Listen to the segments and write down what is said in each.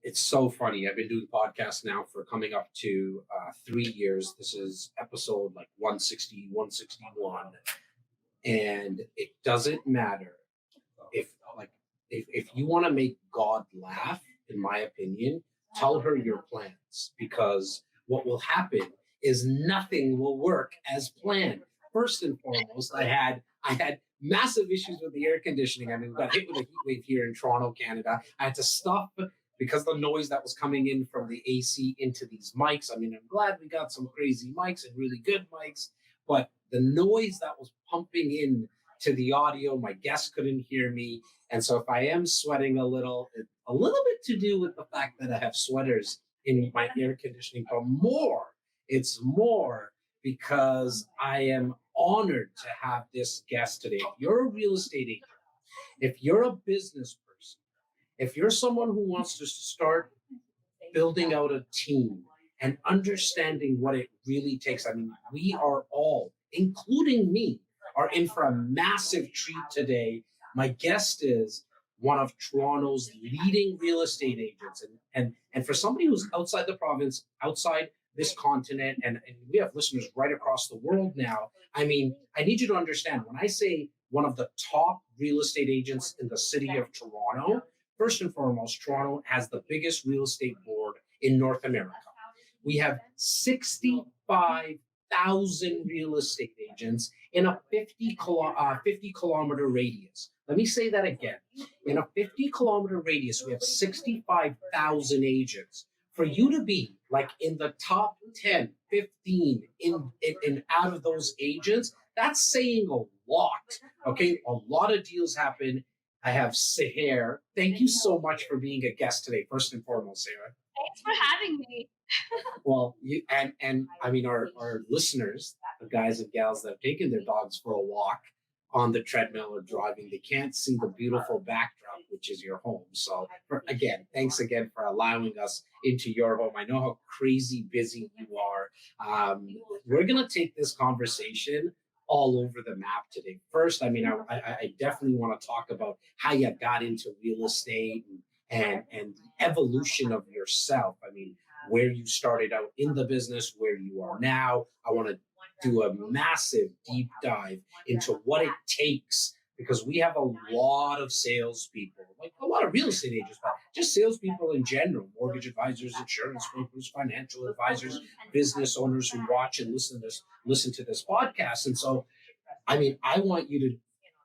It's so funny. I've been doing podcasts now for coming up to 3 years. This is episode like 160, 161. And it doesn't matter if like if you want to make God laugh, in my opinion, tell her your plans because what will happen is nothing will work as planned. First and foremost, I had massive issues with the air conditioning. I mean, we got hit with a heat wave here in Toronto, Canada. I had to stop because the noise that was coming in from the AC into these mics. I mean, I'm glad we got some crazy mics and really good mics, but the noise that was pumping in to the audio, my guests couldn't hear me. And so if I am sweating a little bit to do with the fact that I have sweaters in my air conditioning, but it's more because I am honored to have this guest today. If you're a real estate agent, if you're a business person, if you're someone who wants to start building out a team and understanding what it really takes, I mean, we are all, including me, are in for a massive treat today. My guest is one of Toronto's leading real estate agents. And for somebody who's outside the province, outside this continent, and we have listeners right across the world now, I mean, I need you to understand when I say one of the top real estate agents in the city of Toronto, first and foremost, Toronto has the biggest real estate board in North America. We have 65,000 real estate agents in a 50 kilometer radius. Let me say that again. In a 50-kilometer radius, we have 65,000 agents. For you to be like in the top 10, 15 in out of those agents, that's saying a lot. Okay, a lot of deals happen. I have Sehr. Thank you so much for being a guest today, first and foremost, Sehr. Thanks for having me. Well, you and I mean our listeners, the guys and gals that have taken their dogs for a walk on the treadmill or driving, they can't see the beautiful backdrop, which is your home. So again, thanks again for allowing us into your home. I know how crazy busy you are. We're gonna take this conversation all over the map today. First, I mean, I definitely want to talk about how you got into real estate and the evolution of yourself. I mean, where you started out in the business, where you are now. I want to do a massive deep dive into what it takes because we have a lot of salespeople, like a lot of real estate agents, but just salespeople in general, mortgage advisors, insurance brokers, financial advisors, business owners who watch and listen to this podcast. And so, I mean, I want you to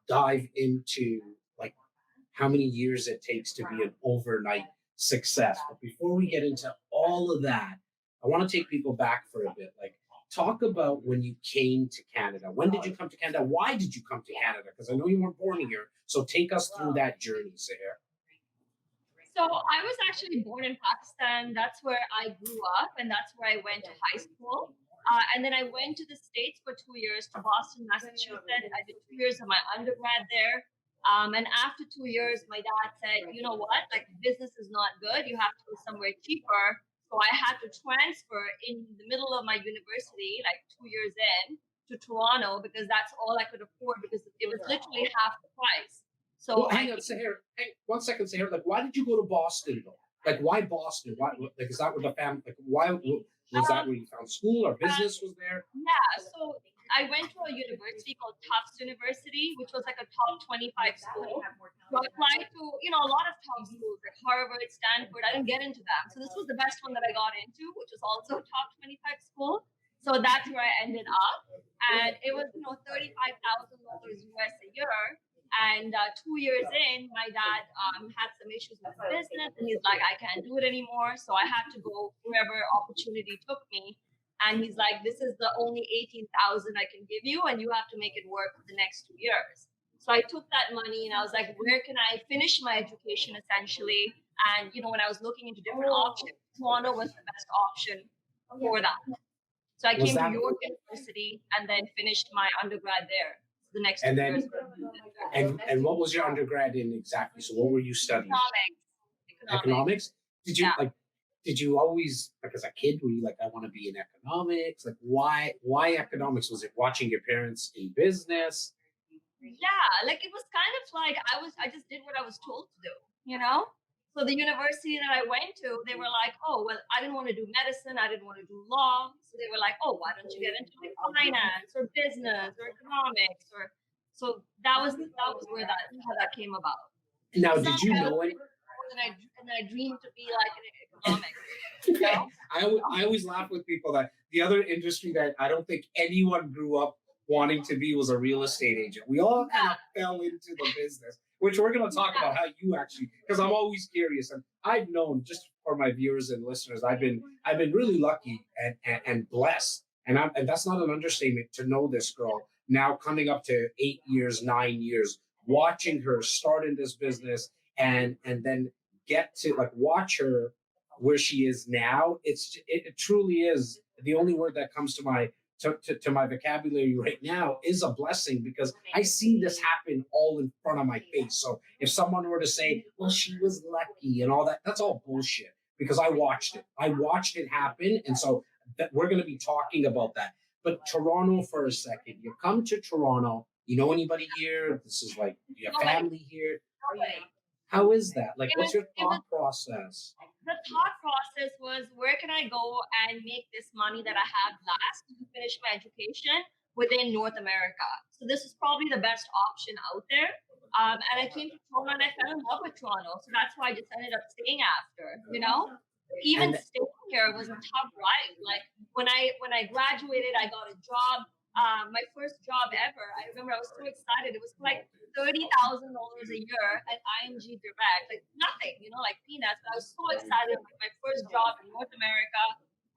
dive into like how many years it takes to be an overnight success. But before we get into all of that, I want to take people back for a bit. Like, talk about when you came to Canada. When did you come to Canada? Why did you come to Canada? Because I know you weren't born here. So take us through that journey, Sehr. So I was actually born in Pakistan. That's where I grew up, and that's where I went to high school. And then I went to the States for 2 years to Boston, Massachusetts. I did 2 years of my undergrad there. And after 2 years, my dad said, you know what, like business is not good. You have to go somewhere cheaper. So I had to transfer in the middle of my university, like 2 years in, to Toronto because that's all I could afford because it was literally half the price. So Well, hang on, Sehr. Hang 1 second, Sehr. Like, why did you go to Boston though? Like, why Boston? Why? Like, is that where the family? Like, why was that where you found school or business was there? Yeah, so I went to a university called Tufts University, which was like a top 25 school. So I applied to, a lot of top schools like Harvard, Stanford. I didn't get into them. So this was the best one that I got into, which was also a top 25 school. So that's where I ended up. And it was, $35,000 US a year. And 2 years in, my dad had some issues with his business, and he's like, I can't do it anymore. So I had to go wherever opportunity took me. And he's like, this is the only 18,000 I can give you, and you have to make it work for the next 2 years. So I took that money and I was like, where can I finish my education essentially? And, when I was looking into different options, Toronto was the best option for that. So I came to York University and then finished my undergrad there. The next And 2 then, years. and what was your undergrad in exactly? So what were you studying? Economics. Did you Did you always, like as a kid, were you like, I want to be in economics? Like, why economics? Was it watching your parents in business? Yeah, like it was kind of like I just did what I was told to do, you know? So the university that I went to, they were like, oh, well, I didn't want to do medicine. I didn't want to do law. So they were like, oh, why don't you get into like finance or business or economics or so that was where that how that came about. Now, It's not did you like I was know it? and I dreamed to be like in economics, you know? I always laugh with people that the other industry that I don't think anyone grew up wanting to be was a real estate agent. We all kind of fell into the business, which we're going to talk Yeah. about how you actually, because I'm always curious, and I've known, just for my viewers and listeners, I've been really lucky and blessed, and that's not an understatement to know this girl now coming up to 8 years, 9 years, watching her start in this business and then get to like watch her where she is now. It truly is the only word that comes to my vocabulary right now is a blessing, because I see this happen all in front of my face. So if someone were to say, well, she was lucky and all that, that's all bullshit, because I watched it. I watched it happen. And so we're going to be talking about that. But Toronto for a second. You come to Toronto. You know anybody here? This is like, you have Nobody, family here. nobody. How is that? Like, It what's was your it was thought process? the thought process was where can I go and make this money that I have last to finish my education within North America. So this is probably the best option out there. And I came to Toronto and I fell in love with Toronto. So that's why I just ended up staying after, you know? Even And staying here was a tough ride. Like when I graduated, I got a job. My first job ever. I remember I was so excited. It was for like $30,000 a year at ING Direct, like nothing, like peanuts. But I was so excited with my first job in North America.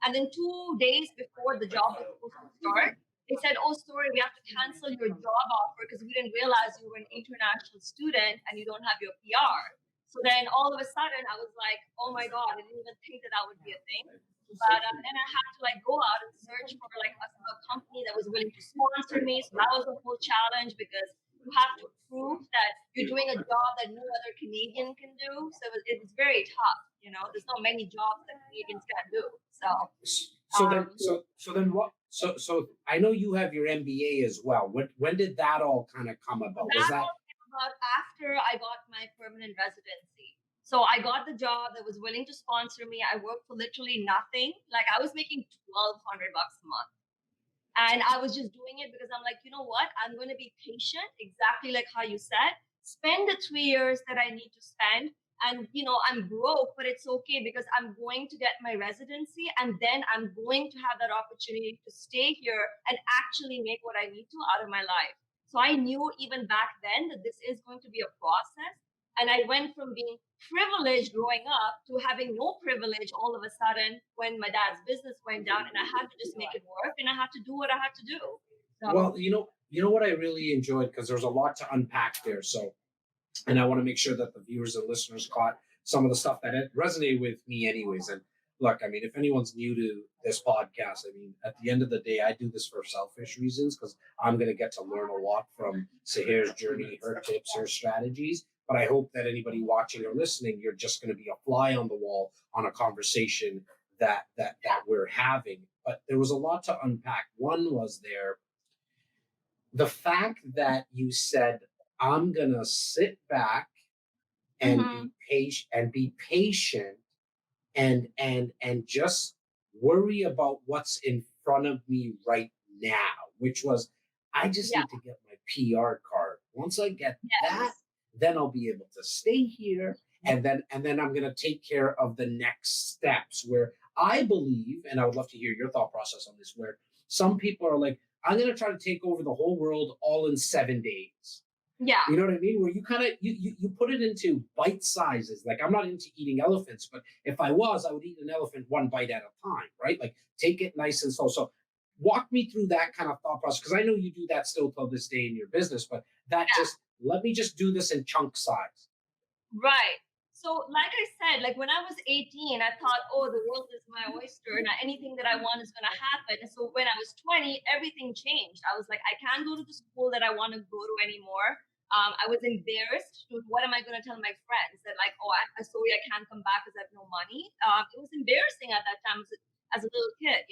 And then 2 days before the job was supposed to start, they said, "Oh, sorry, we have to cancel your job offer because we didn't realize you were an international student and you don't have your PR." So then all of a sudden, I was like, "Oh my god, I didn't even think that would be a thing." But then I had to like go out and search for like a company that was willing to sponsor me. So that was a whole challenge because you have to prove that you're doing a job that no other Canadian can do. So it's very tough. There's not many jobs that Canadians can do. So so then, um, so then what? So I know you have your MBA as well. When did that all kind of come about? Was that that all came about after I got my permanent residency. So I got the job that was willing to sponsor me. I worked for literally nothing. Like I was making $1,200 a month. And I was just doing it because I'm like, you know what? I'm going to be patient, exactly like how you said. Spend the 3 years that I need to spend. And, I'm broke, but it's okay because I'm going to get my residency and then I'm going to have that opportunity to stay here and actually make what I need to out of my life. So I knew even back then that this is going to be a process. And I went from being privileged growing up to having no privilege all of a sudden when my dad's business went down and I had to just make it work and I had to do what I had to do. well? So You know what I really enjoyed, because there's a lot to unpack there. So, and I want to make sure that the viewers and listeners caught some of the stuff that it resonated with me, anyways. And look, I mean, if anyone's new to this podcast, I mean, at the end of the day, I do this for selfish reasons, because I'm going to get to learn a lot from Seher's journey, her tips, her strategies. But I hope that anybody watching or listening, you're just going to be a fly on the wall on a conversation that we're having. But there was a lot to unpack. One was the fact that you said, I'm gonna sit back and mm-hmm. be patient and just worry about what's in front of me right now, which was, I just Yeah. need to get my PR card. Once I get that, Yes. then I'll be able to stay here, and then I'm gonna take care of the next steps, where I believe, and I would love to hear your thought process on this, where some people are like, I'm gonna try to take over the whole world all in 7 days. Yeah. You know what I mean? Where you kind of you put it into bite sizes. Like, I'm not into eating elephants, but if I was, I would eat an elephant one bite at a time, right? Like, take it nice and slow. So walk me through that kind of thought process, because I know you do that still till this day in your business, but that Yeah. just let me just do this in chunk size. Right. So, like I said, like when I was 18, I thought, oh, the world is my oyster. Now anything that I want is going to happen. And so when I was 20, everything changed. I was like, I can't go to the school that I want to go to anymore. I was embarrassed. What am I going to tell my friends that like, oh, I'm sorry, I can't come back because I have no money. It was embarrassing at that time as a little kid.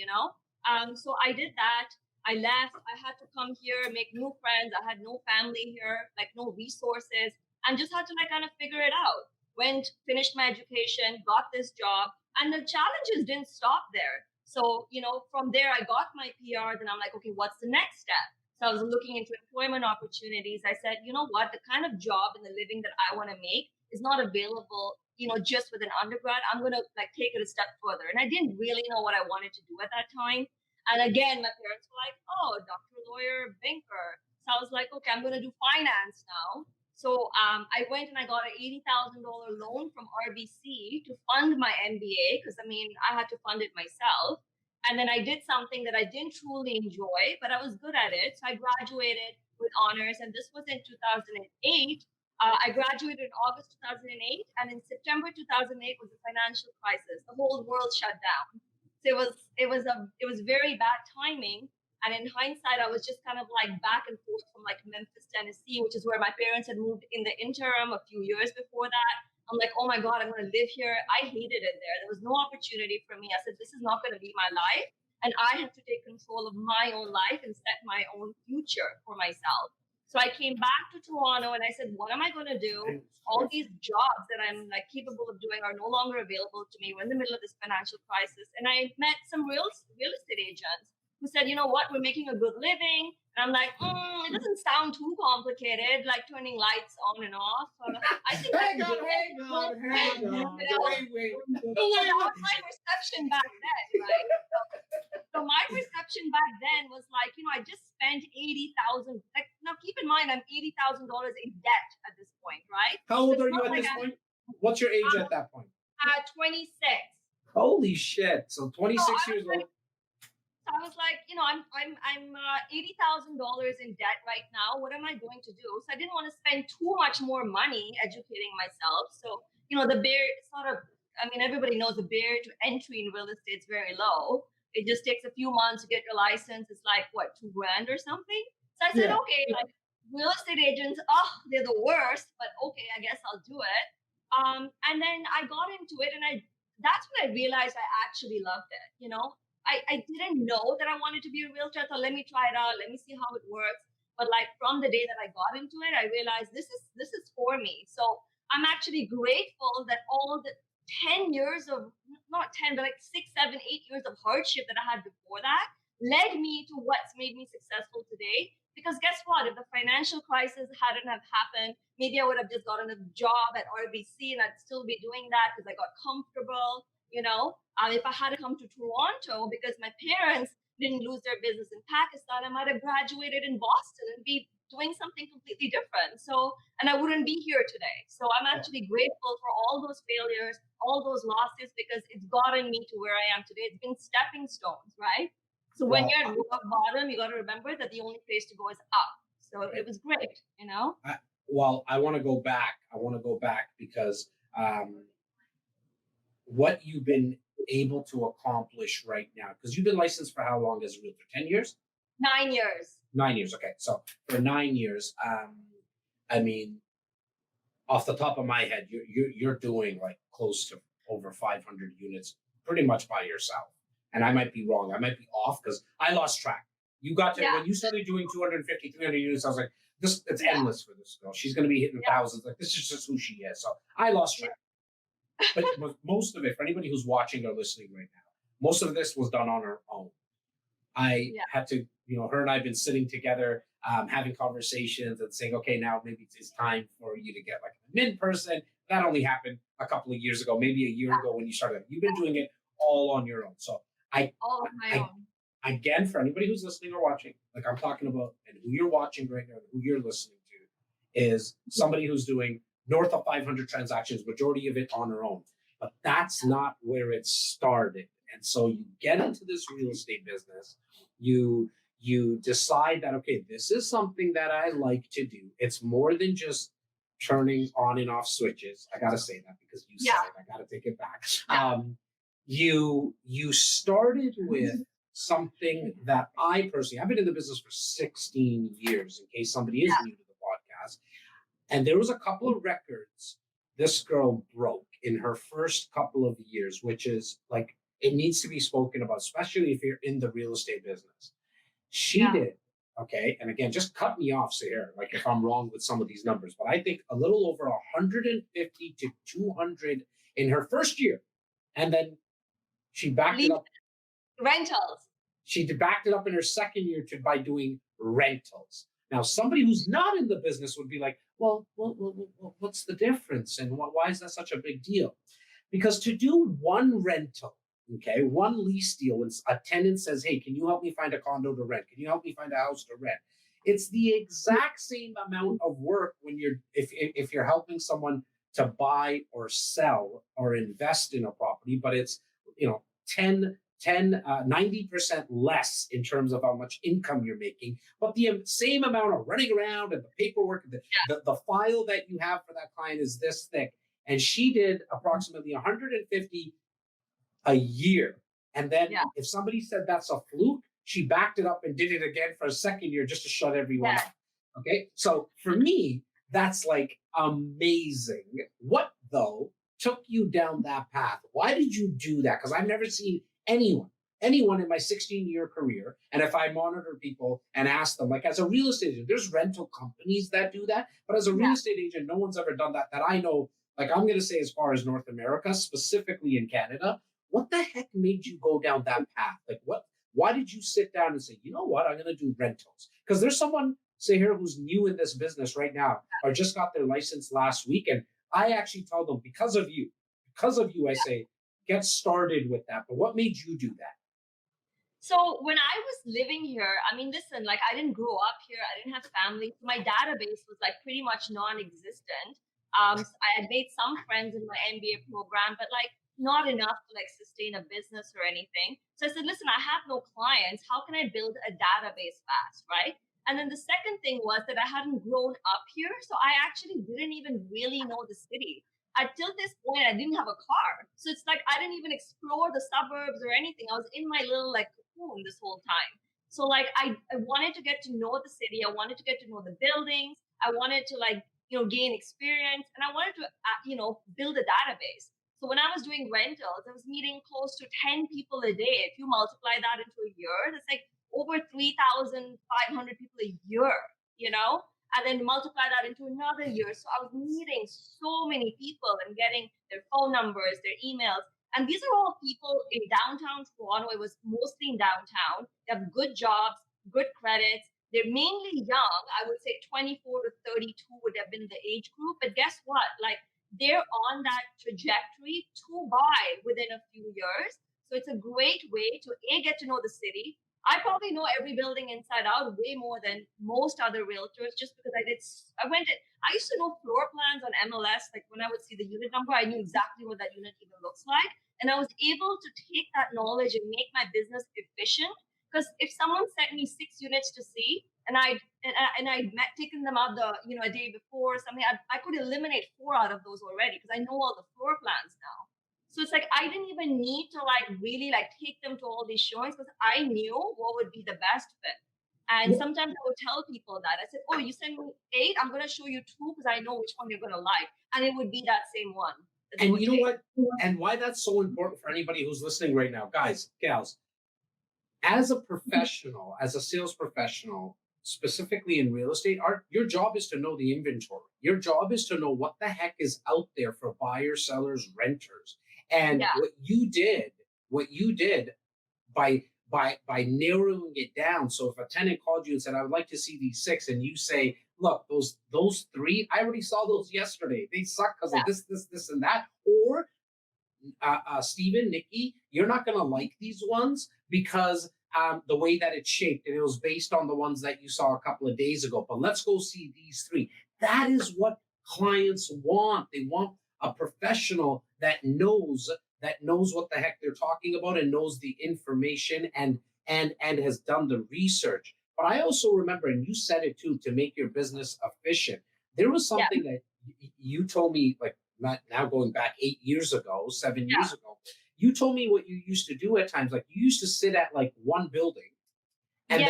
So I did that. I left. I had to come here, make new friends. I had no family here, like no resources, and just had to like kind of figure it out. finished my education, got this job, and the challenges didn't stop there. So, from there, I got my PR. Then I'm like, okay, what's the next step? So I was looking into employment opportunities. I said, you know what, the kind of job and the living that I want to make is not available, just with an undergrad. I'm going to like take it a step further. And I didn't really know what I wanted to do at that time. And again, my parents were like, oh, doctor, lawyer, banker. So I was like, okay, I'm going to do finance now. So I went and I got an $80,000 loan from RBC to fund my MBA because I had to fund it myself. And then I did something that I didn't truly enjoy, but I was good at it. So I graduated with honors, and this was in 2008. I graduated in August 2008, and in September 2008 was the financial crisis. The whole world shut down. So it was very bad timing. And in hindsight, I was just kind of like back and forth from like Memphis, Tennessee, which is where my parents had moved in the interim a few years before that. I'm like, oh my God, I'm going to live here. I hated it there. There was no opportunity for me. I said, this is not going to be my life. And I have to take control of my own life and set my own future for myself. So I came back to Toronto and I said, what am I going to do? All these jobs that I'm like capable of doing are no longer available to me. We're in the middle of this financial crisis. And I met some real estate agents who said, you know what, we're making a good living. And I'm like, it doesn't sound too complicated, like turning lights on and off. I think Hang on. Wait. that was my perception back then, right? So my perception back then was like, I just spent $80,000. Like, now keep in mind, I'm $80,000 in debt at this point, right? How old are you at this point? What's your age at that point? 26. Holy shit! So 26 years old. So I was like, I'm $80,000 in debt right now. What am I going to do? So I didn't want to spend too much more money educating myself. So the everybody knows the barrier to entry in real estate is very low. It just takes a few months to get your license. It's like what, $2,000 or something. So I said, okay, like real estate agents, they're the worst, but okay, I guess I'll do it. And then I got into it, and that's when I realized I actually loved it. I didn't know that I wanted to be a realtor. I thought, let me try it out. Let me see how it works. But like from the day that I got into it, I realized this is for me. So I'm actually grateful that all the 10 years of, not 10, but like 6, 7, 8 years of hardship that I had before that led me to what's made me successful today. Because guess what? If the financial crisis hadn't have happened, maybe I would have just gotten a job at RBC and I'd still be doing that because I got comfortable. If I had come to Toronto because my parents didn't lose their business in Pakistan, I might have graduated in Boston and be doing something completely different. So, and I wouldn't be here today. So I'm actually grateful for all those failures, all those losses, because it's gotten me to where I am today. It's been stepping stones, right? So when you're at rock bottom, you got to remember that the only place to go is up. So it was great, I want to go back. Because what you've been able to accomplish right now, because you've been licensed for how long as a realtor? 10 years? 9 years. 9 years. Okay. So for 9 years, off the top of my head, you're doing like close to over 500 units pretty much by yourself. And I might be wrong. I might be off because I lost track. You got to, when you started doing 250, 300 units, I was like, it's endless for this girl. She's going to be hitting thousands. Like, this is just who she is. So I lost track. But most of it, for anybody who's watching or listening right now, most of this was done on her own. I had to, her and I have been sitting together, having conversations and saying, okay, now maybe it's time for you to get like an admin person. That only happened a couple of years ago, maybe a year ago when you started. You've been doing it all on your own. So all on my own. Again, for anybody who's listening or watching, like I'm talking about, and who you're watching right now, and who you're listening to, is somebody who's doing north of 500 transactions, majority of it on her own. But that's not where it started. And so you get into this real estate business, you decide that, okay, this is something that I like to do. It's more than just turning on and off switches. I got to say that because you said it. I got to take it back. You started with something that I personally, I've been in the business for 16 years, in case somebody is new to the podcast. And there was a couple of records this girl broke in her first couple of years, which is like, it needs to be spoken about, especially if you're in the real estate business. She did Okay. And again, just cut me off, Sehr, like if I'm wrong with some of these numbers, but I think a little over 150 to 200 in her first year. And then she backed it Lease up. rentals. She backed it up in her second year by doing rentals. Now, somebody who's not in the business would be like, what's the difference? And why is that such a big deal? Because to do one rental, okay, one lease deal, when a tenant says, hey, can you help me find a condo to rent? Can you help me find a house to rent? It's the exact same amount of work when if you're helping someone to buy or sell or invest in a property, but it's, 90% less in terms of how much income you're making, but the same amount of running around and the paperwork, the file that you have for that client is this thick. And she did approximately 150 a year. And then if somebody said that's a fluke, she backed it up and did it again for a second year just to shut everyone up. Okay. So for me, that's like amazing. What though took you down that path? Why did you do that? Because I've never seen anyone in my 16-year career. And if I monitor people and ask them, like as a real estate agent, there's rental companies that do that. But as a real estate agent, no one's ever done that I know. Like I'm going to say as far as North America, specifically in Canada, what the heck made you go down that path? Like why did you sit down and say, you know what, I'm going to do rentals? Because there's someone, say here, who's new in this business right now or just got their license last week. And I actually tell them, because of you, I say, get started with that. But what made you do that? So when I was living here, I mean, listen, like I didn't grow up here. I didn't have family. So my database was like pretty much non-existent. So I had made some friends in my MBA program, but like not enough to like sustain a business or anything. So I said, listen, I have no clients. How can I build a database fast, right? And then the second thing was that I hadn't grown up here. So I actually didn't even really know the city. Until this point, I didn't have a car. So it's like I didn't even explore the suburbs or anything. I was in my little like cocoon this whole time. So like I wanted to get to know the city. I wanted to get to know the buildings. I wanted to like, gain experience, and I wanted to, build a database. So when I was doing rentals, I was meeting close to 10 people a day. If you multiply that into a year, that's like over 3,500 people a year, you know? And then multiply that into another year. So I was meeting so many people and getting their phone numbers, their emails. And these are all people in downtown Toronto. It was mostly in downtown. They have good jobs, good credits. They're mainly young. I would say 24 to 32 would have been the age group. But guess what? Like they're on that trajectory to buy within a few years. So it's a great way to get to know the city. I probably know every building inside out way more than most other realtors, just because I used to know floor plans on MLS. Like when I would see the unit number, I knew exactly what that unit even looks like. And I was able to take that knowledge and make my business efficient. Because if someone sent me 6 units to see, and I'd taken them out a day before or something, I could eliminate 4 out of those already because I know all the floor plans now. So it's like I didn't even need to like really like take them to all these showings because I knew what would be the best fit. And sometimes I would tell people that I said, "Oh, you send me 8, I'm gonna show you 2 because I know which one you're gonna like," and it would be that same one. And you know what? And why that's so important for anybody who's listening right now, guys, gals, as a professional, as a sales professional, specifically in real estate, your job is to know the inventory. Your job is to know what the heck is out there for buyers, sellers, renters. And what you did by narrowing it down. So if a tenant called you and said, I would like to see these 6, and you say, look, those 3, I already saw those yesterday. They suck because of this, and that. Or Stephen, Nikki, you're not going to like these ones because the way that it's shaped, and it was based on the ones that you saw a couple of days ago. But let's go see these 3. That is what clients want. They want a professional that knows what the heck they're talking about and knows the information and has done the research. But I also remember, and you said it too, to make your business efficient. There was something that you told me, like not now going back 8 years ago, 7 years ago. You told me what you used to do at times. Like you used to sit at like one building, and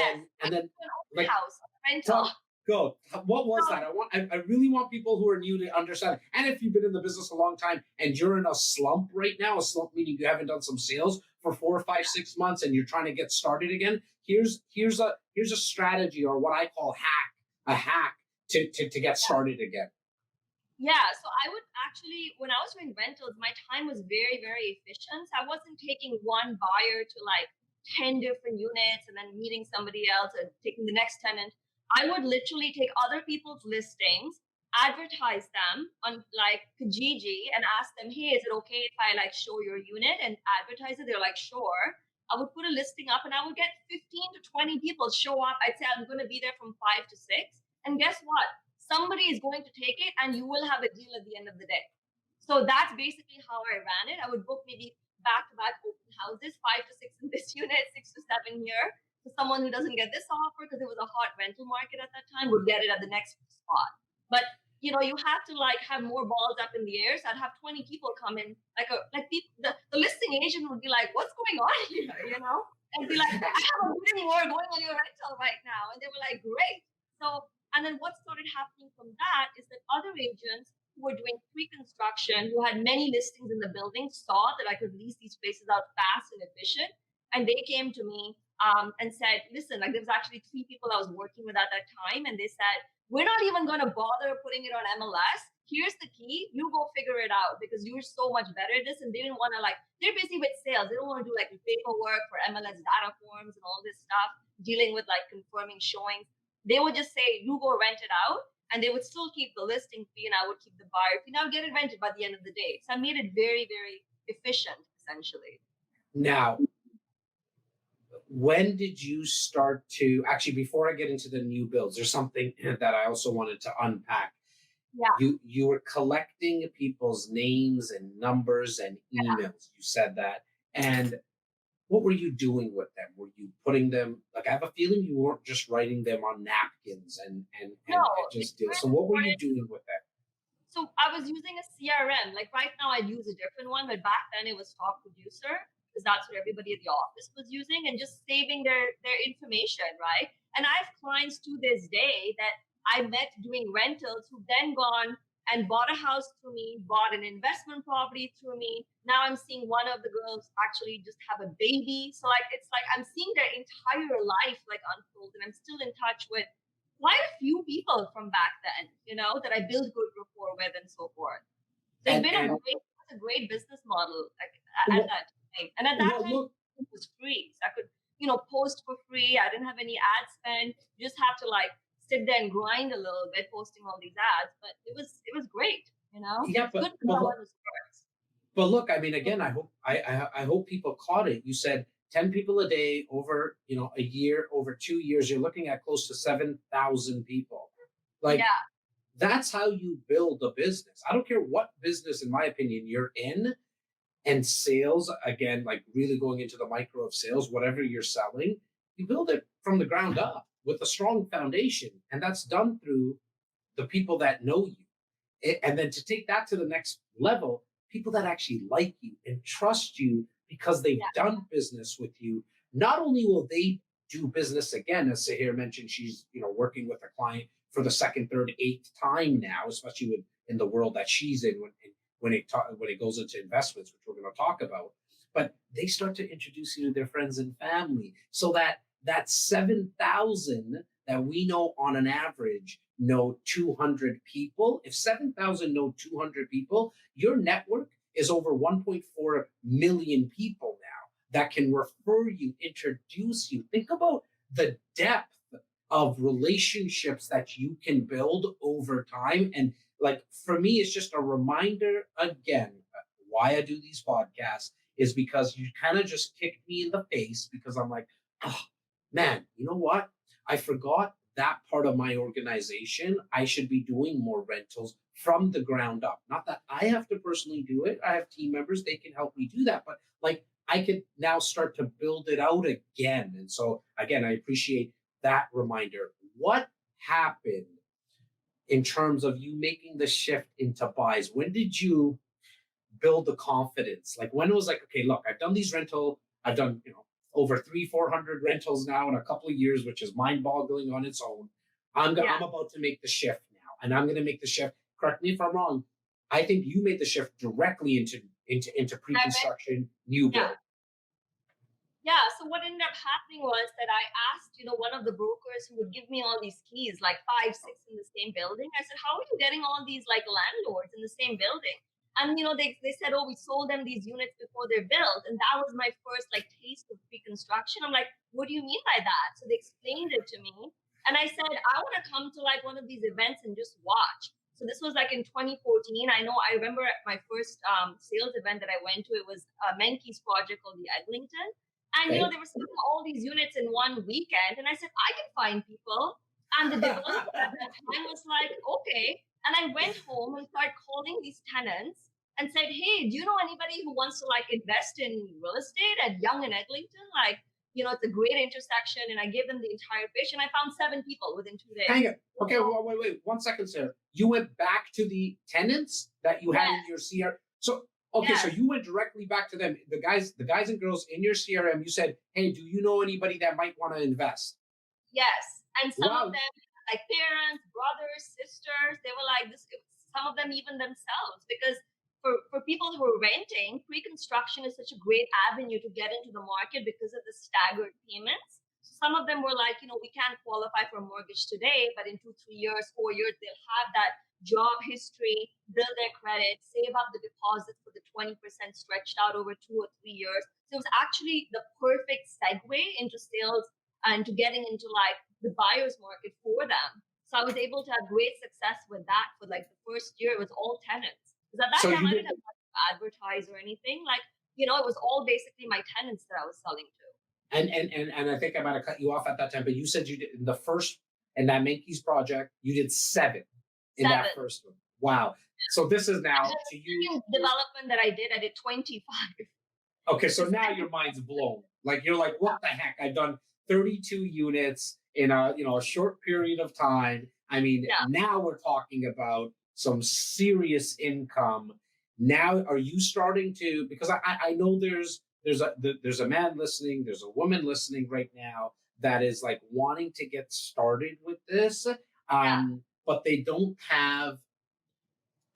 then like house rental. Go. What was So, that? I really want people who are new to understand. And if you've been in the business a long time and you're in a slump right now, a slump meaning you haven't done some sales for 4 or 5, 6 months and you're trying to get started again, here's a strategy, or what I call a hack to get yeah. started again. Yeah, so I would actually, when I was doing rentals, my time was very, very efficient. So I wasn't taking one buyer to like 10 different units and then meeting somebody else and taking the next tenant. I would literally take other people's listings, advertise them on like Kijiji and ask them, hey, is it okay if I like show your unit and advertise it? They're like, sure. I would put a listing up and I would get 15 to 20 people show up. I'd say I'm going to be there from 5 to 6. And guess what? Somebody is going to take it and you will have a deal at the end of the day. So that's basically how I ran it. I would book maybe back to back open houses, 5 to 6 in this unit, 6 to 7 here. So someone who doesn't get this offer because it was a hot rental market at that time would get it at the next spot. But you have to like have more balls up in the air. So I'd have 20 people come in, like people, the listing agent would be like, "What's going on here?" And be like, "I have a million more going on your rental right now," and they were like, "Great." So and then what started happening from that is that other agents who were doing pre-construction, who had many listings in the building, saw that I could lease these places out fast and efficient. And they came to me and said, listen, like there was actually 3 people I was working with at that time. And they said, we're not even going to bother putting it on MLS. Here's the key. You go figure it out because you're so much better at this. And they didn't want to they're busy with sales. They don't want to do like paperwork for MLS data forms and all this stuff, dealing with like confirming showings. They would just say, you go rent it out. And they would still keep the listing fee and I would keep the buyer fee. Now get it rented by the end of the day. So I made it very, very efficient, essentially. Now, when did you start to actually, before I get into the new builds, there's something that I also wanted to unpack. Yeah. You were collecting people's names and numbers and emails. You said that. And what were you doing with them? Were you putting them, like, I have a feeling you weren't just writing them on napkins No, and just deal. So what were you doing with them? So I was using a CRM. Like right now, I'd use a different one, but back then it was Talk Producer because that's what everybody at the office was using, and just saving their information, right? And I have clients to this day that I met doing rentals who've then gone and bought a house through me, bought an investment property through me. Now I'm seeing one of the girls actually just have a baby. So like it's like I'm seeing their entire life like unfold, and I'm still in touch with quite a few people from back then, that I built good rapport with and so forth. So it's And been and a great business model like at well, that time. And at that well, time look, it was free. So I could, post for free. I didn't have any ad spend. You just have to like sit there and grind a little bit posting all these ads. But it was great, yeah, It's good to know what was works. but look, I mean, again, I hope people caught it. You said 10 people a day over, a year, over 2 years. You're looking at close to 7,000 people. Like, Yeah. that's how you build a business. I don't care what business, in my opinion, you're in. And sales, again, like really going into the micro of sales, whatever you're selling, you build it from the ground up with a strong foundation. And that's done through the people that know you. And then to take that to the next level, people that actually like you and trust you because they've Yeah. done business with you. Not only will they do business again, as Sehr mentioned, she's working with a client for the second, third, eighth time now, especially in the world that she's in when it goes into investments, which we're going to talk about. But they start to introduce you to their friends and family, so that 7,000 that we know on an average know 200 people. If 7,000 know 200 people, your network is over 1.4 million people now that can refer you, introduce you. Think about the depth of relationships that you can build over time. And like for me, it's just a reminder again why I do these podcasts is because you kind of just kicked me in the face because I'm like, oh man, you know what? I forgot that part of my organization. I should be doing more rentals from the ground up. Not that I have to personally do it. I have team members, they can help me do that. But like I could now start to build it out again. And so again, I appreciate that reminder. What happened in terms of you making the shift into buys? When did you build the confidence? Like when it was like, okay, look, I've done, over 300-400 rentals now in a couple of years, which is mind boggling on its own. Yeah. I'm about to make the shift now, and I'm going to make the shift. Correct me if I'm wrong. I think you made the shift directly into And I went, pre-construction new yeah. build. Yeah, so what ended up happening was that I asked, one of the brokers who would give me all these keys, like five, six in the same building. I said, "How are you getting all these like landlords in the same building?" And they said, "Oh, we sold them these units before they're built." And that was my first like taste of pre-construction. I'm like, "What do you mean by that?" So they explained it to me. And I said, "I want to come to like one of these events and just watch." So this was like in 2014. I remember my first sales event that I went to, it was a Menkes project called the Eglinton. And Okay. they were selling all these units in one weekend. And I said, I can find people. And the developer at that time was like, okay. And I went home and started calling these tenants and said, hey, do you know anybody who wants to like invest in real estate at Young and Eglinton? Like, it's a great intersection. And I gave them the entire pitch and I found 7 people within 2 days. Hang it. Okay, well, wait, 1 second, Sarah. You went back to the tenants that you had in Yes. your CRM. So okay, so Yes. you went directly back to them, the guys and girls in your CRM. You said, "Hey, do you know anybody that might want to invest?" Yes. And some of Wow. them, like parents, brothers, sisters, they were like this, some of them even themselves, because for people who are renting, pre-construction is such a great avenue to get into the market because of the staggered payments. So some of them were like, we can't qualify for a mortgage today, but in 2, 3 years, 4 years, they'll have that job history, build their credit, save up the deposits for the 20% stretched out over 2 or 3 years. So it was actually the perfect segue into sales and to getting into like the buyer's market for them. So I was able to have great success with that for like the first year. It was all tenants. Because at that So time you I did, didn't have to advertise or anything. Like, it was all basically my tenants that I was selling to. and I think I might have cut you off at that time, but you said you did in the first in that Mankey's project, you did 7 in that 7. first one. Wow. So this is And now then to the you. second development that I did 25. Okay, so The now second, your mind's blown. Like you're like, what the heck? I've done 32 units in a short period of time. I mean, yeah. now we're talking about some serious income. Now, are you starting to? Because I know there's a man listening, there's a woman listening right now that is like wanting to get started with this, Yeah. but they don't have.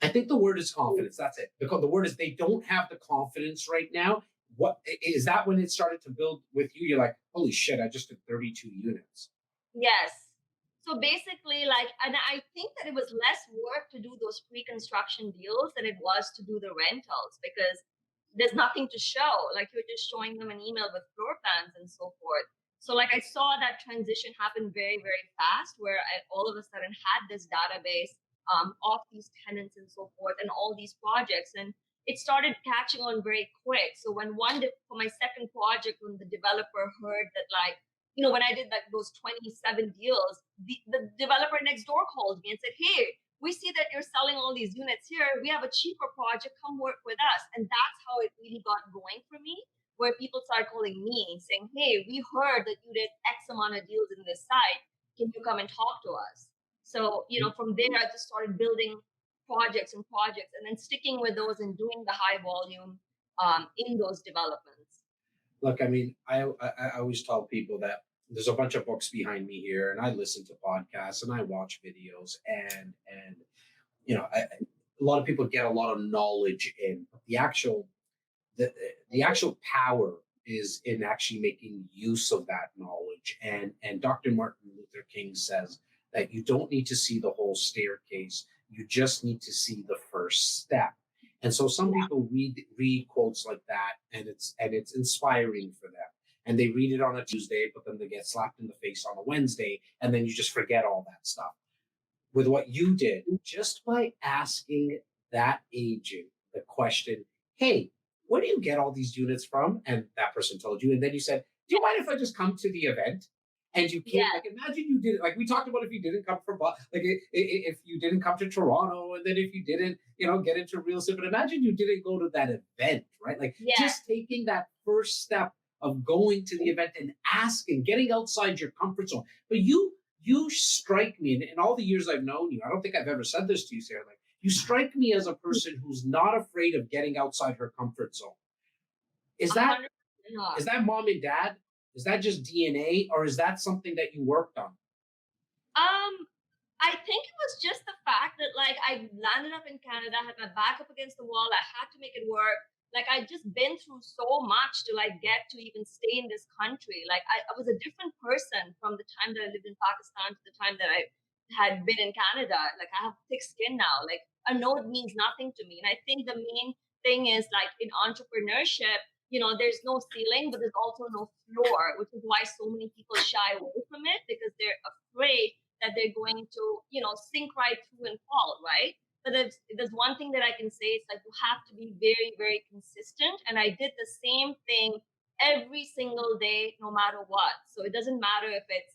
I think the word is confidence. That's it. The word is they don't have the confidence right now. What is that when it started to build with you? You're like, holy shit, I just did 32 units. Yes. So basically, like, and I think that it was less work to do those pre-construction deals than it was to do the rentals because there's nothing to show. Like, you're just showing them an email with floor plans and so forth. So, like, I saw that transition happen very, very fast where I all of a sudden had this database of these tenants and so forth and all these projects. And it started catching on very quick. So, for my second project, when the developer heard that, like, when I did like those 27 deals, the developer next door called me and said, hey, we see that you're selling all these units here. We have a cheaper project. Come work with us. And that's how it really got going for me, where people started calling me saying, hey, we heard that you did X amount of deals in this site. Can you come and talk to us? So, from there, I just started building projects and projects and then sticking with those and doing the high volume in those developments. Look, I mean, I always tell people that there's a bunch of books behind me here, and I listen to podcasts and I watch videos, and a lot of people get a lot of knowledge in the the actual power is in actually making use of that knowledge. And Dr. Martin Luther King says that you don't need to see the whole staircase, you just need to see the first step. And so some Yeah. people read quotes like that, and it's inspiring for them. And they read it on a Tuesday, but then they get slapped in the face on a Wednesday, and then you just forget all that stuff. With what you did, just by asking that agent the question, hey, where do you get all these units from? And that person told you. And then you said, do you mind if I just come to the event? And you came, Yeah. like, imagine you did it. Like we talked about if you didn't come from, like if you didn't come to Toronto, and then if you didn't, get into real estate, but imagine you didn't go to that event, right? Like Yeah. just taking that first step of going to the event and asking, getting outside your comfort zone. But you strike me, in all the years I've known you, I don't think I've ever said this to you, Sarah. Like you strike me as a person who's not afraid of getting outside her comfort zone. Is that 100% not. is that mom and dad? Is that just DNA, or is that something that you worked on? I think it was just the fact that like I landed up in Canada, had my back up against the wall. I had to make it work. Like I'd just been through so much to like get to even stay in this country. Like I was a different person from the time that I lived in Pakistan to the time that I had been in Canada. Like I have thick skin now. Like a no means nothing to me. And I think the main thing is like in entrepreneurship, there's no ceiling, but there's also no floor, which is why so many people shy away from it because they're afraid that they're going to, sink right through and fall, right? But there's one thing that I can say, it's like you have to be very, very consistent. And I did the same thing every single day, no matter what. So it doesn't matter if it's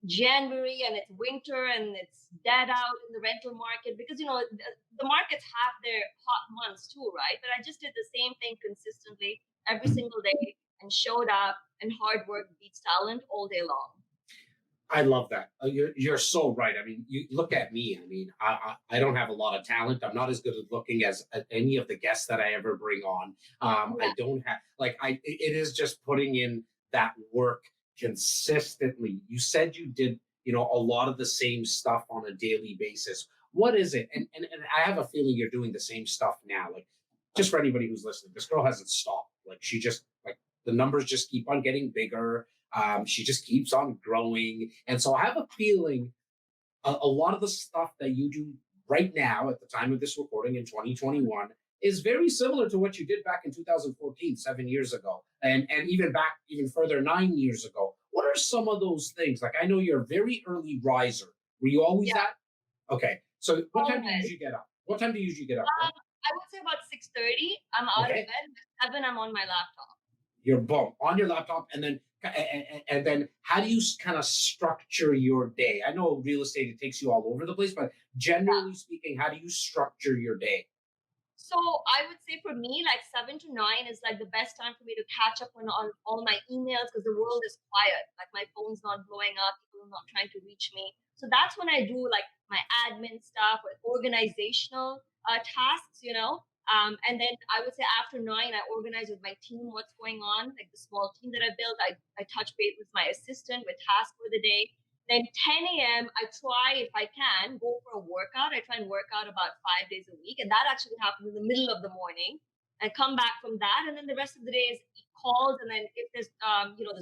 January and it's winter and it's dead out in the rental market because the markets have their hot months too, right? But I just did the same thing consistently every single day and showed up and hard work beats talent all day long. I love that. You're so right. I mean, you look at me. I mean, I don't have a lot of talent. I'm not as good at looking as any of the guests that I ever bring on. Yeah. I don't have like I. It is just putting in that work consistently. You said you did, a lot of the same stuff on a daily basis. What is it? And I have a feeling you're doing the same stuff now. Like, just for anybody who's listening, this girl hasn't stopped. Like, she just like the numbers just keep on getting bigger. She just keeps on growing. And so I have a feeling a lot of the stuff that you do right now at the time of this recording in 2021 is very similar to what you did back in 2014, 7 years ago, and even back even further, 9 years ago. What are some of those things? Like, I know you're a very early riser. Were you always Yeah. that? Okay. So what time do you Always. usually get up? What time do you usually get up? I would say about 6:30. I'm out of Okay. bed. By 7, I'm on my laptop. You're boom on your laptop, and then how do you kind of structure your day? I know real estate, it takes you all over the place, but Yeah. generally speaking, how do you structure your day? So I would say for me, like 7 to 9 is like the best time for me to catch up on all my emails because the world is quiet. Like my phone's not blowing up, people are not trying to reach me. So that's when I do like my admin stuff or organizational tasks, and then I would say after 9, I organize with my team what's going on, like the small team that I built. I touch base with my assistant with tasks for the day. Then 10 a.m., I try, if I can, go for a workout. I try and work out about 5 days a week. And that actually happens in the middle of the morning. I come back from that. And then the rest of the day is calls. And then if there's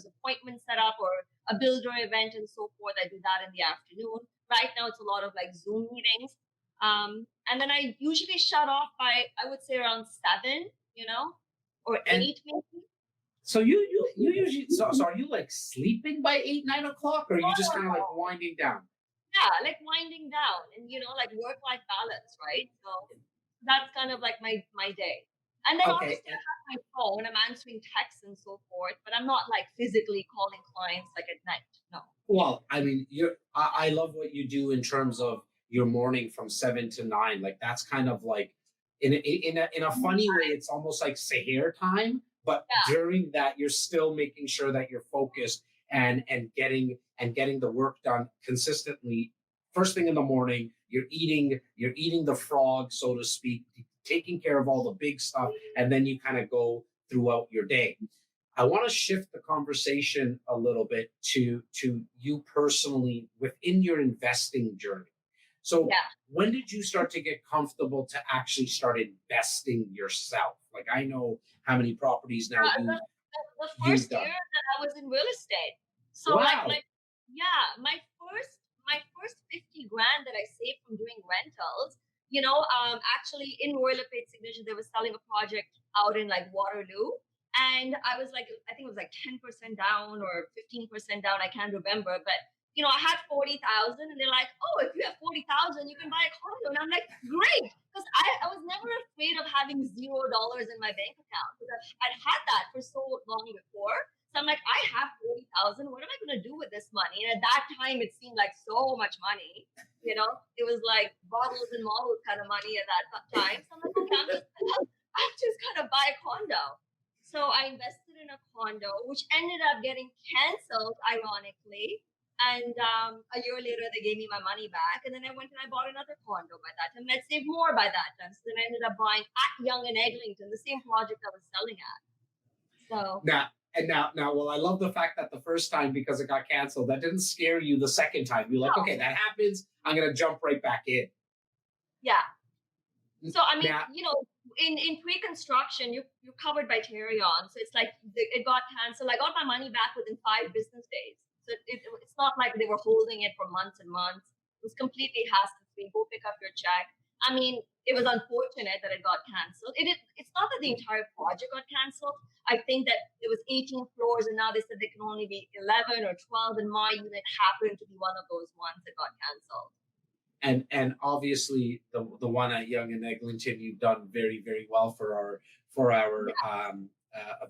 appointments set up or a builder event and so forth, I do that in the afternoon. Right now, it's a lot of like Zoom meetings. And then I usually shut off by, I would say around 7, or And 8 maybe. so you usually, so are you like sleeping by 8, 9 o'clock, or are No, you just no, kind of no. like winding down? Yeah, like winding down and like work life balance, right? So that's kind of like my day. And then Okay. obviously I have my phone, I'm answering texts and so forth, but I'm not like physically calling clients like at night. No. Well, I mean, I love what you do in terms of your morning from 7 to 9. Like, that's kind of like in a funny way, it's almost like Sahir time. But Yeah. during that, you're still making sure that you're focused and getting the work done consistently. First thing in the morning, you're eating the frog, so to speak, taking care of all the big stuff, and then you kind of go throughout your day. I want to shift the conversation a little bit to you personally within your investing journey. So, Yeah. when did you start to get comfortable to actually start investing yourself? Like, I know how many properties now The, you've the you've first done. year that I was in real estate. So like Wow. my first 50 grand that I saved from doing rentals, actually in Royal LePage Signature, they were selling a project out in like Waterloo. And I was like, I think it was like 10% down or 15% down. I can't remember. But I had 40,000 and they're like, oh, if you have 40,000, you can buy a condo. And I'm like, great. Because I was never afraid of having $0 in my bank account because I'd had that for so long before. So I'm like, I have 40,000. What am I going to do with this money? And at that time, it seemed like so much money. It was like bottles and models kind of money at that time. So I'm like, okay, I'm just gonna buy a condo. So I invested in a condo, which ended up getting canceled, ironically. And a year later, they gave me my money back. And then I went and I bought another condo by that time. And I saved more by that time. So then I ended up buying at Young and Eglinton, the same project I was selling at. So Now, And now, well, I love the fact that the first time, because it got canceled, that didn't scare you the second time. You're like, No. okay, that happens. I'm gonna jump right back in. Yeah. So I mean, Now, in pre-construction, you're covered by Terion, so it's like it got canceled. I got my money back within 5 business days. So it's not like they were holding it for months and months. It was completely hassle-free. Go pick up your check. I mean, it was unfortunate that it got canceled. It's not that the entire project got canceled. I think that there was 18 floors, and now they said they can only be 11 or 12, and my unit happened to be one of those ones that got canceled. and obviously the one at Young and Eglinton, you've done very very well for our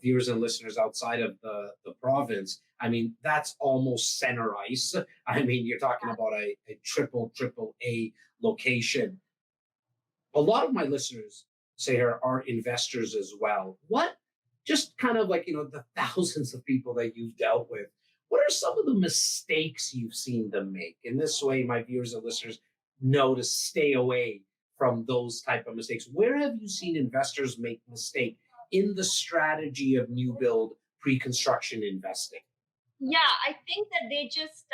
viewers and listeners outside of the province. I mean, that's almost center ice. I mean, you're talking about a triple A location. A lot of my listeners say are investors as well. What, just kind of like, the thousands of people that you've dealt with, what are some of the mistakes you've seen them make? In this way, my viewers and listeners know to stay away from those type of mistakes. Where have you seen investors make mistake in the strategy of new build pre-construction investing? Yeah, I think that they just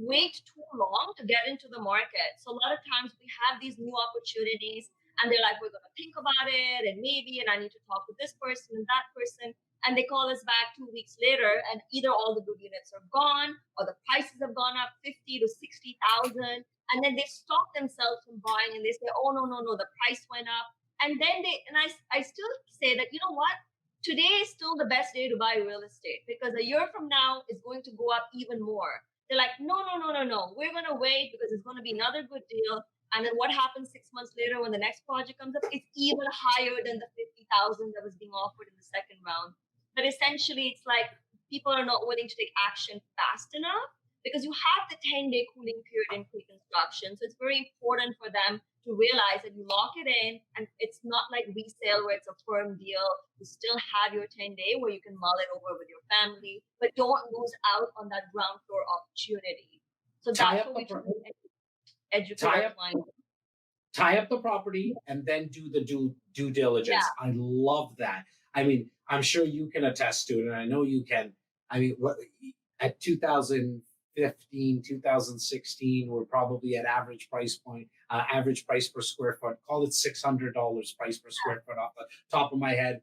wait too long to get into the market. So a lot of times we have these new opportunities and they're like, we're going to think about it and maybe, and I need to talk with this person and that person. And they call us back 2 weeks later and either all the good units are gone or the prices have gone up 50 to 60,000. And then they stop themselves from buying and they say, oh, no, no, no, the price went up. And then I still say that, you know what? Today is still the best day to buy real estate because a year from now is going to go up even more. They're like, no, no, no, no, no. We're going to wait because it's going to be another good deal. And then what happens 6 months later when the next project comes up? It's even higher than the 50,000 that was being offered in the second round. But essentially, it's like people are not willing to take action fast enough because you have the 10-day cooling period in pre-construction. So it's very important for them to realize that you lock it in and it's not like resale where it's a firm deal. You still have your 10-day where you can mull it over with your family, but don't lose out on that ground floor opportunity. So Tie that's up what we the try to educate tie our up clients. tie up the property and then do the due diligence. Yeah. I love that. I mean, I'm sure you can attest to it, and I know you can. I mean, what at 2015, 2016, we're probably at average price per square foot. Call it $600 price per square foot off the top of my head.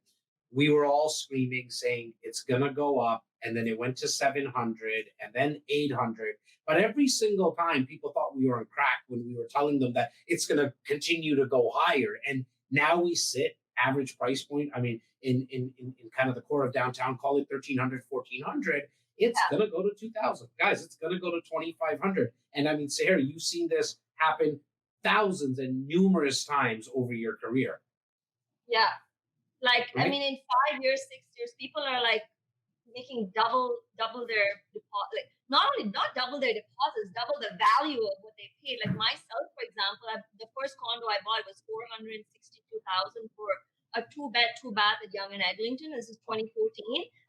We were all screaming, saying it's gonna go up, and then it went to 700, and then 800. But every single time, people thought we were on crack when we were telling them that it's going to continue to go higher. And now we sit average price point. I mean, in kind of the core of downtown, call it 1,300, 1,400. It's Yeah. going to go to 2,000. Guys, it's going to go to 2,500. And I mean, Sarah, you've seen this happen thousands and numerous times over your career. Yeah. Like, I Right? mean, in 5 years, 6 years, people are like making double their deposit. Like, not double their deposits, double the value of what they paid. Like myself, for example, the first condo I bought was 462,000 for a two bath at Young and Eglinton. This is 2014,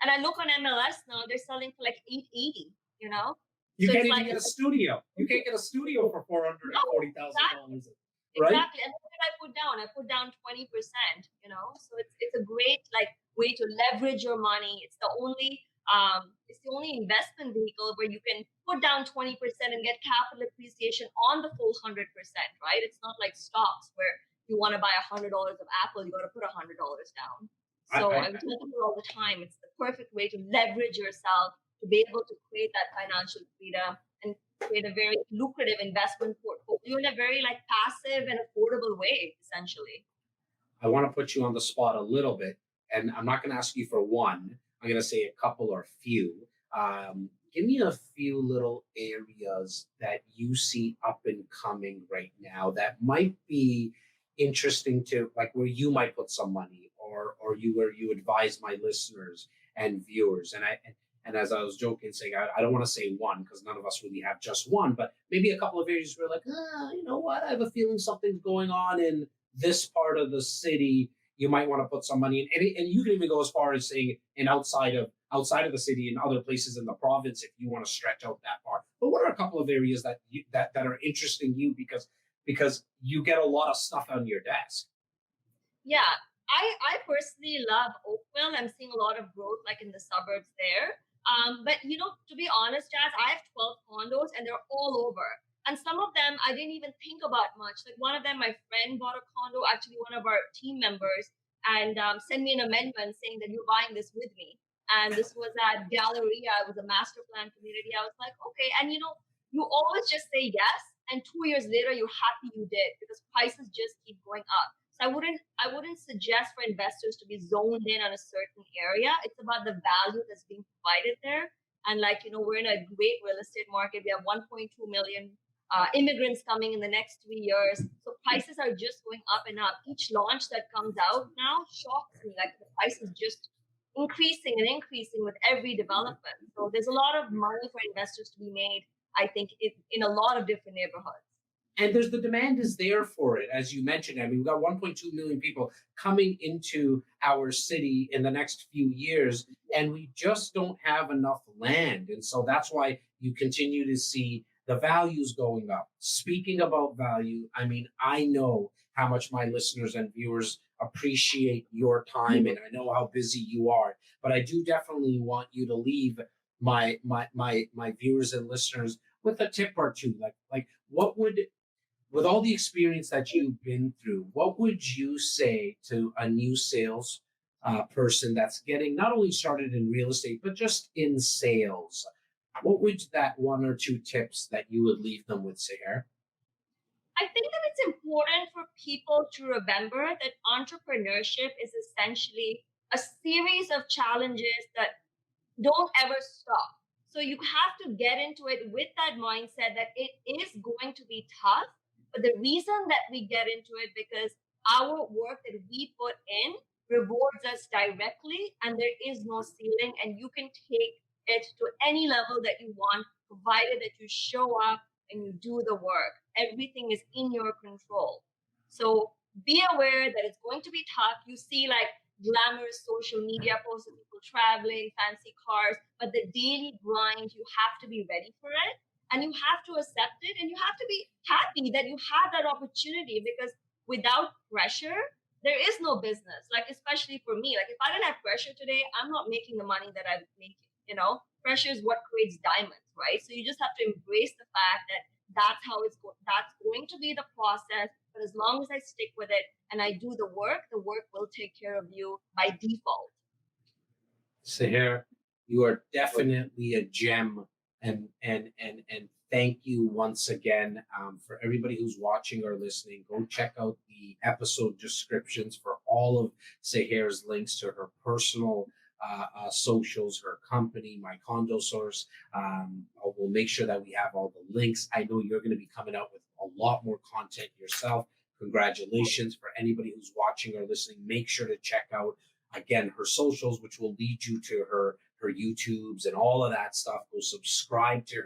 and I look on MLS now; they're selling for like 880. You know, You so can't it's even like get a studio. You can't get a studio for no, $440,000, exactly. right? Exactly. And what did I put down? I put down 20%, So it's a great like way to leverage your money. It's the only investment vehicle where you can put down 20% and get capital appreciation on the full 100%, right? It's not like stocks where you want to buy $100 of Apple, you got to put $100 down. So I, I'm telling people all the time, it's the perfect way to leverage yourself to be able to create that financial freedom and create a very lucrative investment portfolio in a very like passive and affordable way, essentially. I want to put you on the spot a little bit, and I'm not going to ask you for one. I'm going to say a couple or few. Give me a few little areas that you see up and coming right now that might be interesting to, like, where you might put some money, or where you advise my listeners and viewers. And as I was joking, saying I don't want to say one because none of us really have just one, but maybe a couple of areas where like, you know what, I have a feeling something's going on in this part of the city. You might want to put some money in, and you can even go as far as saying, and outside of the city and other places in the province if you want to stretch out that far. But what are a couple of areas that are interesting you because you get a lot of stuff on your desk? Yeah. I personally love Oakville. I'm seeing a lot of growth like in the suburbs there. But to be honest, Jazz, I have 12 condos and they're all over. And some of them I didn't even think about much. Like one of them, my friend bought a condo, actually one of our team members, and sent me an amendment saying that you're buying this with me. And this was at Galleria. It was a master plan community. I was like, okay. And you always just say yes, and 2 years later you're happy you did because prices just keep going up. So I wouldn't suggest for investors to be zoned in on a certain area. It's about the value that's being provided there. And like, we're in a great real estate market. We have 1.2 million immigrants coming in the next 3 years. So prices are just going up and up. Each launch that comes out now shocks me. Like the price is just increasing and increasing with every development. So there's a lot of money for investors to be made, I think, in a lot of different neighborhoods. And there's the demand is there for it, as you mentioned. I mean, we've got 1.2 million people coming into our city in the next few years, and we just don't have enough land. And so that's why you continue to see the values going up. Speaking about value, I mean, I know how much my listeners and viewers appreciate your time, and I know how busy you are. But I do definitely want you to leave my viewers and listeners with a tip or two. Like what would, with all the experience that you've been through, what would you say to a new sales person that's getting not only started in real estate, but just in sales? What would that one or two tips that you would leave them with, Seher? I think that it's important for people to remember that entrepreneurship is essentially a series of challenges that don't ever stop. So you have to get into it with that mindset that it is going to be tough. But the reason that we get into it because our work that we put in rewards us directly and there is no ceiling and you can take it to any level that you want, provided that you show up and you do the work. Everything is in your control. So be aware that it's going to be tough. You see like glamorous social media posts of people traveling, fancy cars, but the daily grind, you have to be ready for it and you have to accept it and you have to be happy that you have that opportunity because without pressure, there is no business. Like, especially for me, like if I didn't have pressure today, I'm not making the money that I'm making. Pressure is what creates diamonds, right? So you just have to embrace the fact that that's going to be the process. But as long as I stick with it and I do the work will take care of you by default. Seher, you are definitely a gem, and thank you once again for everybody who's watching or listening. Go check out the episode descriptions for all of Seher's links to her personal socials, her company, my condo source. We'll make sure that we have all the links. I know you're going to be coming out with a lot more content yourself. Congratulations for anybody who's watching or listening. Make sure to check out again her socials, which will lead you to her YouTubes and all of that stuff. Go subscribe to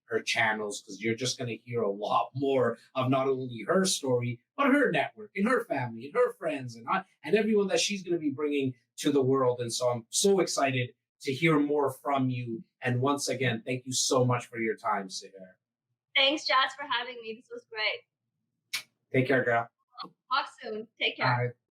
her channels because you're just going to hear a lot more of not only her story but her network and her family and her friends and everyone that she's going to be bringing to the world. And so I'm so excited to hear more from you. And once again, thank you so much for your time, Seher. Thanks, Jazz, for having me. This was great. Take care, girl. Talk soon. Take care. Bye.